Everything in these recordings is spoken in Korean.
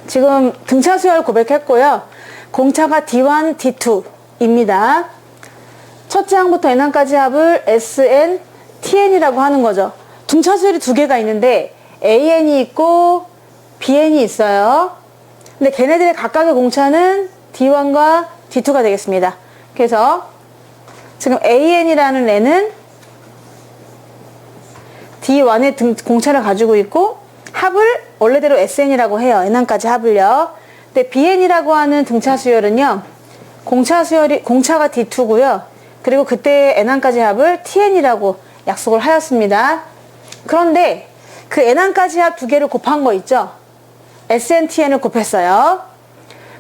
지금 등차 수열 고백했고요. 공차가 D1, D2입니다. 첫째 항부터 n항까지 합을 SN, TN이라고 하는 거죠. 등차 수열이 두 개가 있는데 AN이 있고 BN이 있어요. 근데 걔네들의 각각의 공차는 D1과 D2가 되겠습니다. 그래서 지금 AN이라는 애는 D1의 공차를 가지고 있고 합을 원래대로 SN이라고 해요. n항까지 합을요. 근데 BN이라고 하는 등차 수열은요. 공차가 D2고요. 그리고 그때 n항까지 합을 TN이라고 약속을 하였습니다. 그런데 그 n항까지 합 두 개를 곱한 거 있죠? SN, TN을 곱했어요.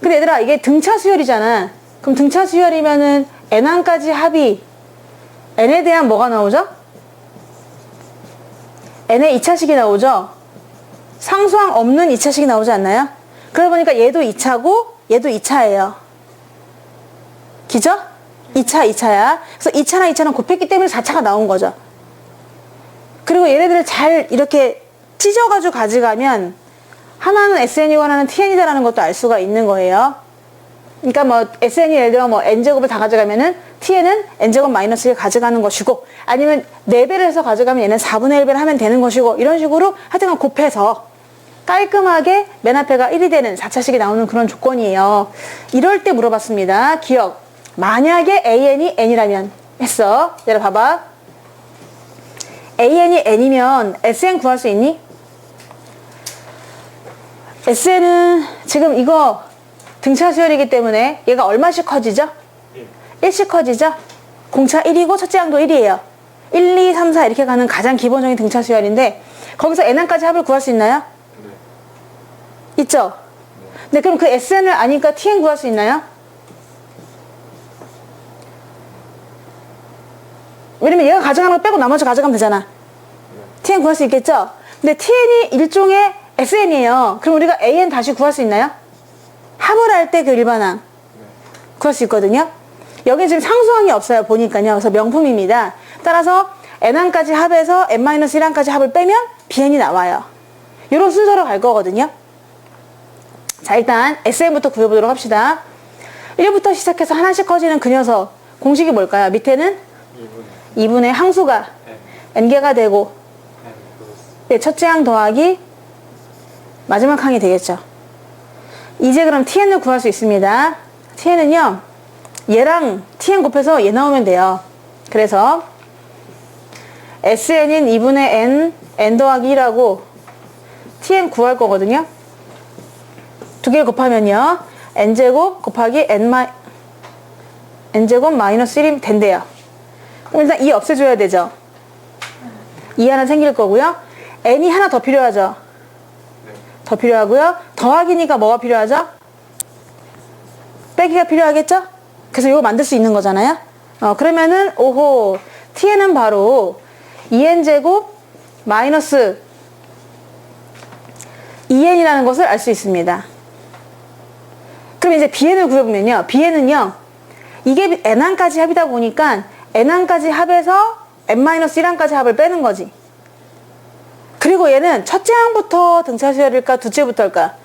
근데 얘들아 이게 등차 수열이잖아. 그럼 등차 수열이면은 n항까지 합이 n에 대한 뭐가 나오죠? n의 2차식이 나오죠? 상수항 없는 2차식이 나오지 않나요? 그러다 보니까 얘도 2차고 얘도 2차예요. 기죠? 2차야. 그래서 2차나 2차는 곱했기 때문에 4차가 나온 거죠. 그리고 얘네들을 잘 이렇게 찢어가지고 가져가면 하나는 SN이고 하나는 TN이다라는 것도 알 수가 있는 거예요. 그러니까 뭐 SN이 예를 들어 뭐 N제곱을 다 가져가면은 TN은 N제곱 마이너스 1 가져가는 것이고 아니면 4배를 해서 가져가면 얘는 4분의 1배를 하면 되는 것이고 이런 식으로 하여튼 곱해서 깔끔하게 맨 앞에가 1이 되는 4차식이 나오는 그런 조건이에요. 이럴 때 물어봤습니다. 기억. 만약에 AN이 N이라면 했어. 얘를 봐봐. AN이 N이면 SN 구할 수 있니? SN은 지금 이거 등차 수열이기 때문에 얘가 얼마씩 커지죠? 1씩 커지죠? 공차 1이고 첫째 항도 1이에요. 1, 2, 3, 4 이렇게 가는 가장 기본적인 등차 수열인데 거기서 n항까지 합을 구할 수 있나요? 네. 있죠? 네. 그럼 그 SN을 아니까 TN 구할 수 있나요? 왜냐면 얘가 가져가는 거 빼고 나머지 가져가면 되잖아. TN 구할 수 있겠죠? 근데 TN이 일종의 SN이에요. 그럼 우리가 AN 다시 구할 수 있나요? 합을 할 때 그 일반항 구할 수 있거든요. 여기 지금 상수항이 없어요. 보니까요. 그래서 명품입니다. 따라서 n항까지 합에서 n-1항까지 합을 빼면 bn이 나와요. 이런 순서로 갈 거거든요. 자, 일단 SN부터 구해보도록 합시다. 1부터 시작해서 하나씩 커지는 그 녀석 공식이 뭘까요? 밑에는 2분의 항수가 n개가 되고 네, 첫째 항 더하기 마지막 항이 되겠죠. 이제 그럼 TN을 구할 수 있습니다. TN은요, 얘랑 TN 곱해서 얘 나오면 돼요. 그래서 SN인 2분의 N 더하기 1하고 TN 구할 거거든요. 두 개 곱하면요, N제곱 곱하기 N제곱 마이너스 1이 된대요. 그럼 일단 2 없애줘야 되죠. 2 하나 생길 거고요. N이 하나 더 필요하죠. 더 필요하고요. 더하기니까 뭐가 필요하죠? 빼기가 필요하겠죠? 그래서 이거 만들 수 있는 거잖아요. 그러면은 오호, TN은 바로 2n제곱 마이너스 2n이라는 것을 알 수 있습니다. 그럼 이제 bn을 구해보면요. bn은요, 이게 n항까지 합이다 보니까 n항까지 합에서 n-1항까지 합을 빼는 거지. 그리고 얘는 첫째 항부터 등차 수열일까 둘째부터일까?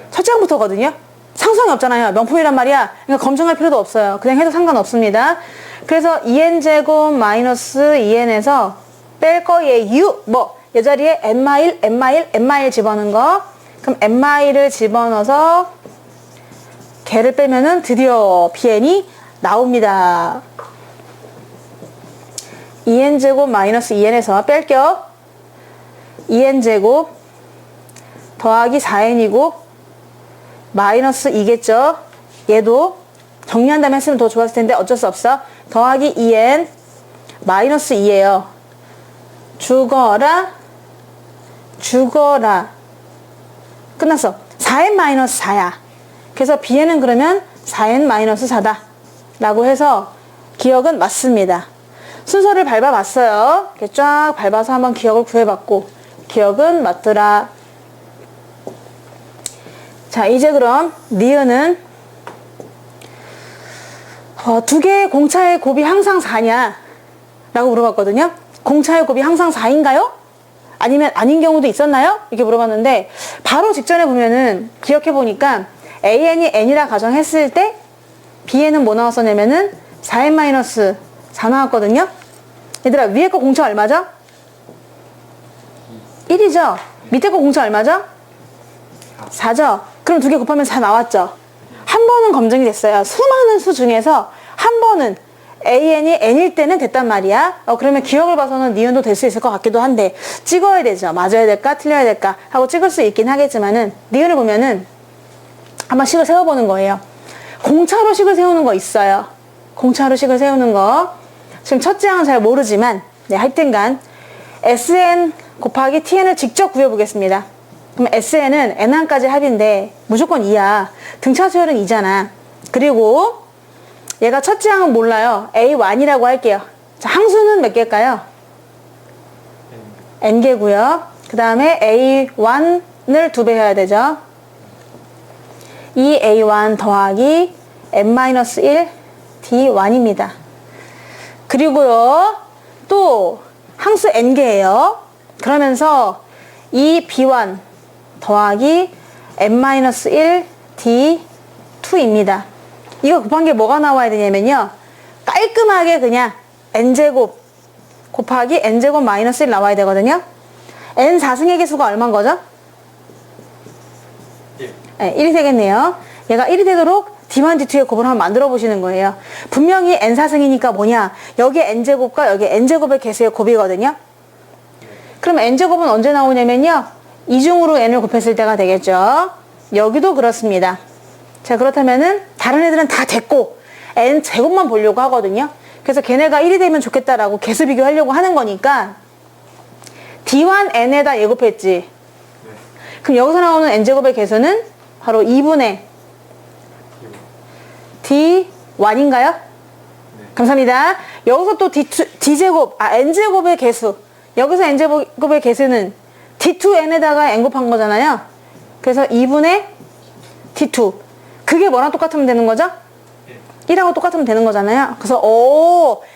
첫째 항부터거든요. 상수항이 없잖아요. 명품이란 말이야. 그러니까 검증할 필요도 없어요. 그냥 해도 상관없습니다. 그래서 2n제곱 마이너스 2n에서 뺄 거예요. 뭐, 이 자리에 n-1 집어넣은 거. 그럼 n-을 집어넣어서 걔를 빼면은 드디어 bn이 나옵니다. 2n제곱 마이너스 2n에서 뺄게요. 2n제곱 더하기 4n이고 마이너스 2겠죠. 얘도 정리한 다음에 했으면 더 좋았을 텐데 어쩔 수 없어. 더하기 2n 마이너스 2예요. 죽어라 끝났어. 4n 마이너스 4야. 그래서 bn은 그러면 4n 마이너스 4다 라고 해서 기억은 맞습니다. 순서를 밟아봤어요. 이렇게 쫙 밟아서 한번 기억을 구해봤고 기억은 맞더라. 자, 이제 그럼 니은은 두 개의 공차의 곱이 항상 4냐? 라고 물어봤거든요. 공차의 곱이 항상 4인가요? 아니면 아닌 경우도 있었나요? 이렇게 물어봤는데 바로 직전에 보면은 기억해 보니까 AN이 N이라 가정했을 때 B에는 뭐 나왔었냐면은 4N-4 나왔거든요. 얘들아 위에 거 공차 얼마죠? 1이죠. 밑에 거 공차 얼마죠? 4죠. 그럼 두 개 곱하면 4 나왔죠. 한 번은 검증이 됐어요. 수많은 수 중에서 한 번은 AN이 N일 때는 됐단 말이야. 그러면 기억을 봐서는 니은도 될 수 있을 것 같기도 한데 찍어야 되죠. 맞아야 될까 틀려야 될까 하고 찍을 수 있긴 하겠지만은 니은을 보면은 한번 식을 세워보는 거예요. 공차로 식을 세우는 거 있어요. 공차로 식을 세우는 거. 지금 첫째 항은 잘 모르지만 네, 하여튼간 SN 곱하기 TN을 직접 구해보겠습니다. 그럼 SN은 N항까지 합인데 무조건 2야. 등차 수열은 2잖아. 그리고 얘가 첫째 항은 몰라요. A1이라고 할게요. 자, 항수는 몇 개일까요? N개고요. 그 다음에 A1을 2배 해야 되죠. 2A1 더하기 N-1 D1입니다. 그리고요, 또 항수 N개예요. 그러면서 2B1 더하기 N-1 D2입니다. 이거 곱한 게 뭐가 나와야 되냐면요. 깔끔하게 그냥 n제곱 곱하기 n제곱 마이너스 1 나와야 되거든요. n 4승의 개수가 얼마인 거죠? 1. 네, 1이 되겠네요. 얘가 1이 되도록 D1, D2의 곱을 한번 만들어 보시는 거예요. 분명히 n 4승이니까 뭐냐? 여기에 n제곱과 여기 n제곱의 개수의 곱이거든요. 그럼 n제곱은 언제 나오냐면요. 이중으로 n을 곱했을 때가 되겠죠. 여기도 그렇습니다. 자, 그렇다면은 다른 애들은 다 됐고 n 제곱만 보려고 하거든요. 그래서 걔네가 1이 되면 좋겠다라고 개수 비교하려고 하는 거니까 D1 n에다 예곱했지. 네. 그럼 여기서 나오는 n제곱의 개수는 바로 2분의 D1인가요? 네. 감사합니다. 여기서 또 D제곱, n제곱의 개수. 여기서 n제곱의 개수는 D2n에다가 n 곱한 거잖아요. 그래서 2분의 D2. 그게 뭐랑 똑같으면 되는 거죠? 1하고 똑같으면 되는 거잖아요. 그래서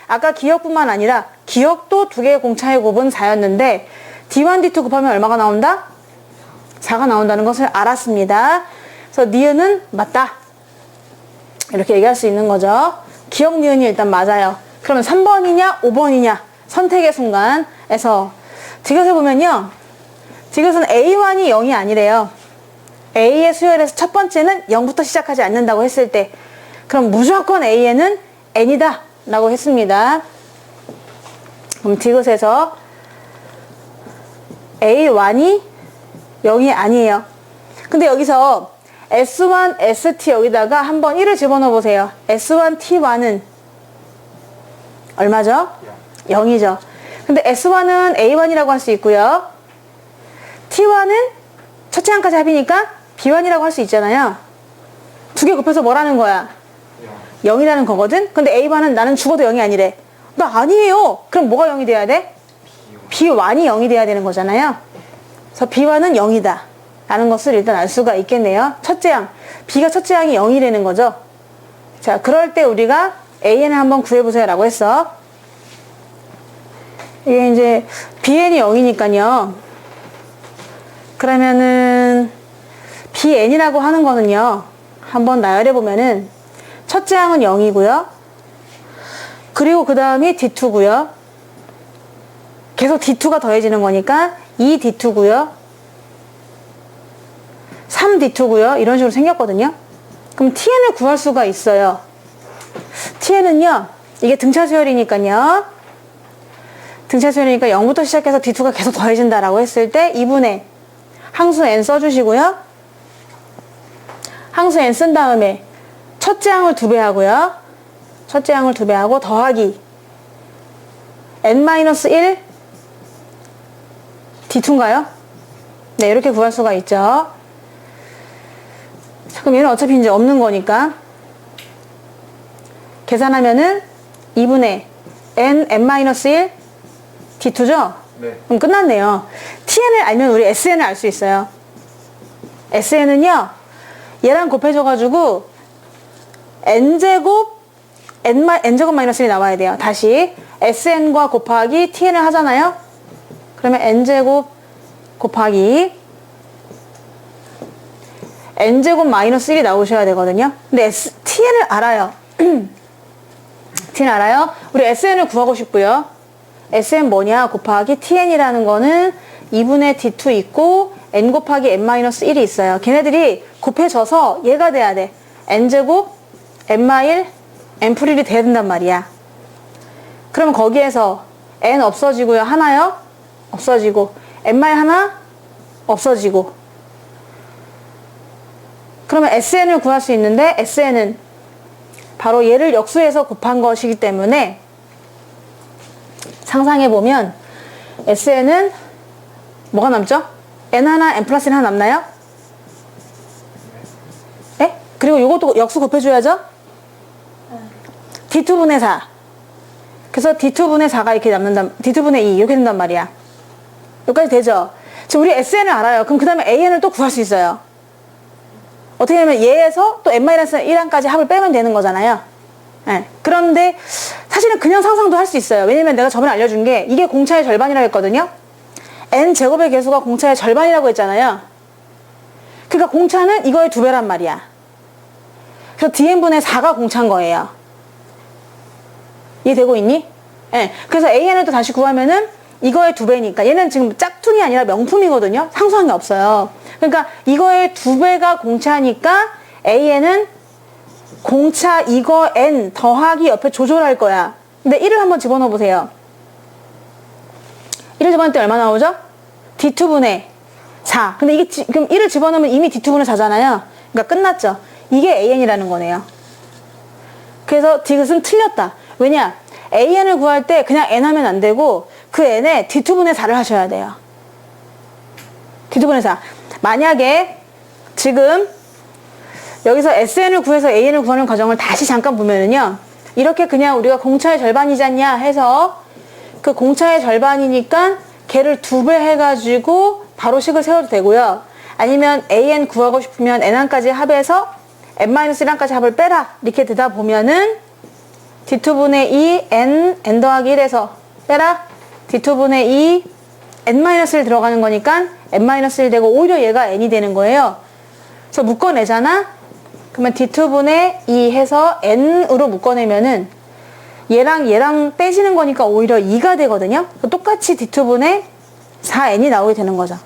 아까 기억뿐만 아니라 기억도 두 개의 공차의 곱은 4였는데 D1, D2 곱하면 얼마가 나온다? 4가 나온다는 것을 알았습니다. 그래서 니은은 맞다. 이렇게 얘기할 수 있는 거죠. 기억 니은이 일단 맞아요. 그러면 3번이냐 5번이냐 선택의 순간에서 디귿을 보면요. 디귿은 A1이 0이 아니래요. A의 수열에서 첫 번째는 0부터 시작하지 않는다고 했을 때 그럼 무조건 A에는 N이다 라고 했습니다. 그럼 디귿에서 A1이 0이 아니에요. 근데 여기서 S1, ST 여기다가 한번 1을 집어넣어 보세요. S1, T1은 얼마죠? 0이죠. 근데 S1은 A1이라고 할 수 있고요. T1은 첫째 항까지 합이니까 B1이라고 할 수 있잖아요. 두 개 곱해서 뭐라는 거야? 0이라는 거거든? 근데 A1은 나는 죽어도 0이 아니래. 나 아니에요. 그럼 뭐가 0이 돼야 돼? B1이 0이 돼야 되는 거잖아요. 그래서 B1은 0이다. 라는 것을 일단 알 수가 있겠네요. 첫째 항. B가 첫째 항이 0이라는 거죠. 자, 그럴 때 우리가 AN을 한번 구해보세요. 라고 했어. 이게 이제 BN이 0이니까요. 그러면은 BN이라고 하는 거는요. 한번 나열해 보면은 첫째 항은 0이고요. 그리고 그 다음이 D2고요. 계속 D2가 더해지는 거니까 2D2고요. 3D2고요. 이런 식으로 생겼거든요. 그럼 TN을 구할 수가 있어요. TN은요. 이게 등차 수열이니까요. 등차 수열이니까 0부터 시작해서 D2가 계속 더해진다라고 했을 때 2분의 항수 n 써주시고요. 항수 n 쓴 다음에 첫째 항을 2배 하고요. 첫째 항을 2배 하고 더하기 n-1 D2인가요? 네, 이렇게 구할 수가 있죠. 자, 그럼 얘는 어차피 이제 없는 거니까 계산하면은 2분의 n-1 D2죠? 네. 그럼 끝났네요. TN을 알면 우리 SN을 알 수 있어요. SN은요, 얘랑 곱해줘가지고, N제곱, N제곱 마이너스 1이 나와야 돼요. 다시, SN과 곱하기 TN을 하잖아요? 그러면 N제곱 곱하기 n제곱 마이너스 1이 나오셔야 되거든요. 근데 tn을 알아요. t는 알아요? 우리 sn을 구하고 싶고요. sn 뭐냐? 곱하기 tn이라는 거는 2분의 d2 있고 n 곱하기 n-1이 있어요. 걔네들이 곱해져서 얘가 돼야 돼. n제곱 n-1 n-1이 돼야 된단 말이야. 그럼 거기에서 n 없어지고요. 하나요? 없어지고 n-1 없어지고 그러면 sn을 구할 수 있는데 sn은 바로 얘를 역수해서 곱한 것이기 때문에 상상해보면 sn은 뭐가 남죠? n1, n 플러스 1 하나 남나요? 네? 그리고 이것도 역수 곱해줘야죠? d2분의 4 그래서 d2분의 4가 이렇게 남는다 d2분의 2 이렇게 된단 말이야. 여기까지 되죠? 지금 우리 sn을 알아요. 그럼 그 다음에 an을 또 구할 수 있어요. 어떻게 하면 얘에서 또 n-1항까지 합을 빼면 되는 거잖아요. 네. 그런데 사실은 그냥 상상도 할 수 있어요. 왜냐면 내가 저번에 알려준 게 이게 공차의 절반이라고 했거든요. n제곱의 개수가 공차의 절반이라고 했잖아요. 그러니까 공차는 이거의 2배란 말이야. 그래서 dn분의 4가 공차인 거예요. 이해되고 있니? 네. 그래서 an을 또 다시 구하면은 이거의 2배니까 얘는 지금 짝퉁이 아니라 명품이거든요. 상수한 게 없어요. 그러니까 이거의 2배가 공차니까 an은 공차 이거 n 더하기 옆에 조절할 거야. 근데 1을 한번 집어넣어 보세요. 1을 집어넣을 때 얼마 나오죠? d2분의 4. 근데 이게 그럼 1을 집어넣으면 이미 d2분의 4잖아요. 그러니까 끝났죠. 이게 an이라는 거네요. 그래서 디귿은 틀렸다. 왜냐? an을 구할 때 그냥 n 하면 안 되고 그 n에 d2분의 4를 하셔야 돼요. d2분의 4. 만약에 지금 여기서 sn을 구해서 an을 구하는 과정을 다시 잠깐 보면은요. 이렇게 그냥 우리가 공차의 절반이지 않냐 해서 그 공차의 절반이니까 걔를 2배 해가지고 바로 식을 세워도 되고요. 아니면 an 구하고 싶으면 n항까지 합해서 n-1항까지 합을 빼라 이렇게 되다 보면은 d2분의 2 n 더하기 1에서 빼라 d2분의 2 n-1 들어가는 거니까 n-1 되고 오히려 얘가 n이 되는 거예요. 그래서 묶어내잖아. 그러면 d2분의 2 해서 n으로 묶어내면은 얘랑 빼지는 거니까 오히려 2가 되거든요. 똑같이 d2분의 4n이 나오게 되는 거죠.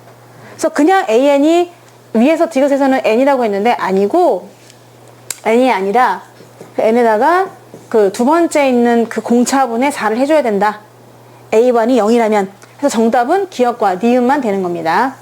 그래서 그냥 an이 위에서 디귿에서는 n이라고 했는데 아니고 n이 아니라 n에다가 그 두 번째 있는 그 공차분의 4를 해줘야 된다. a 반이 0이라면. 그래서 정답은 기역과 니은만 되는 겁니다.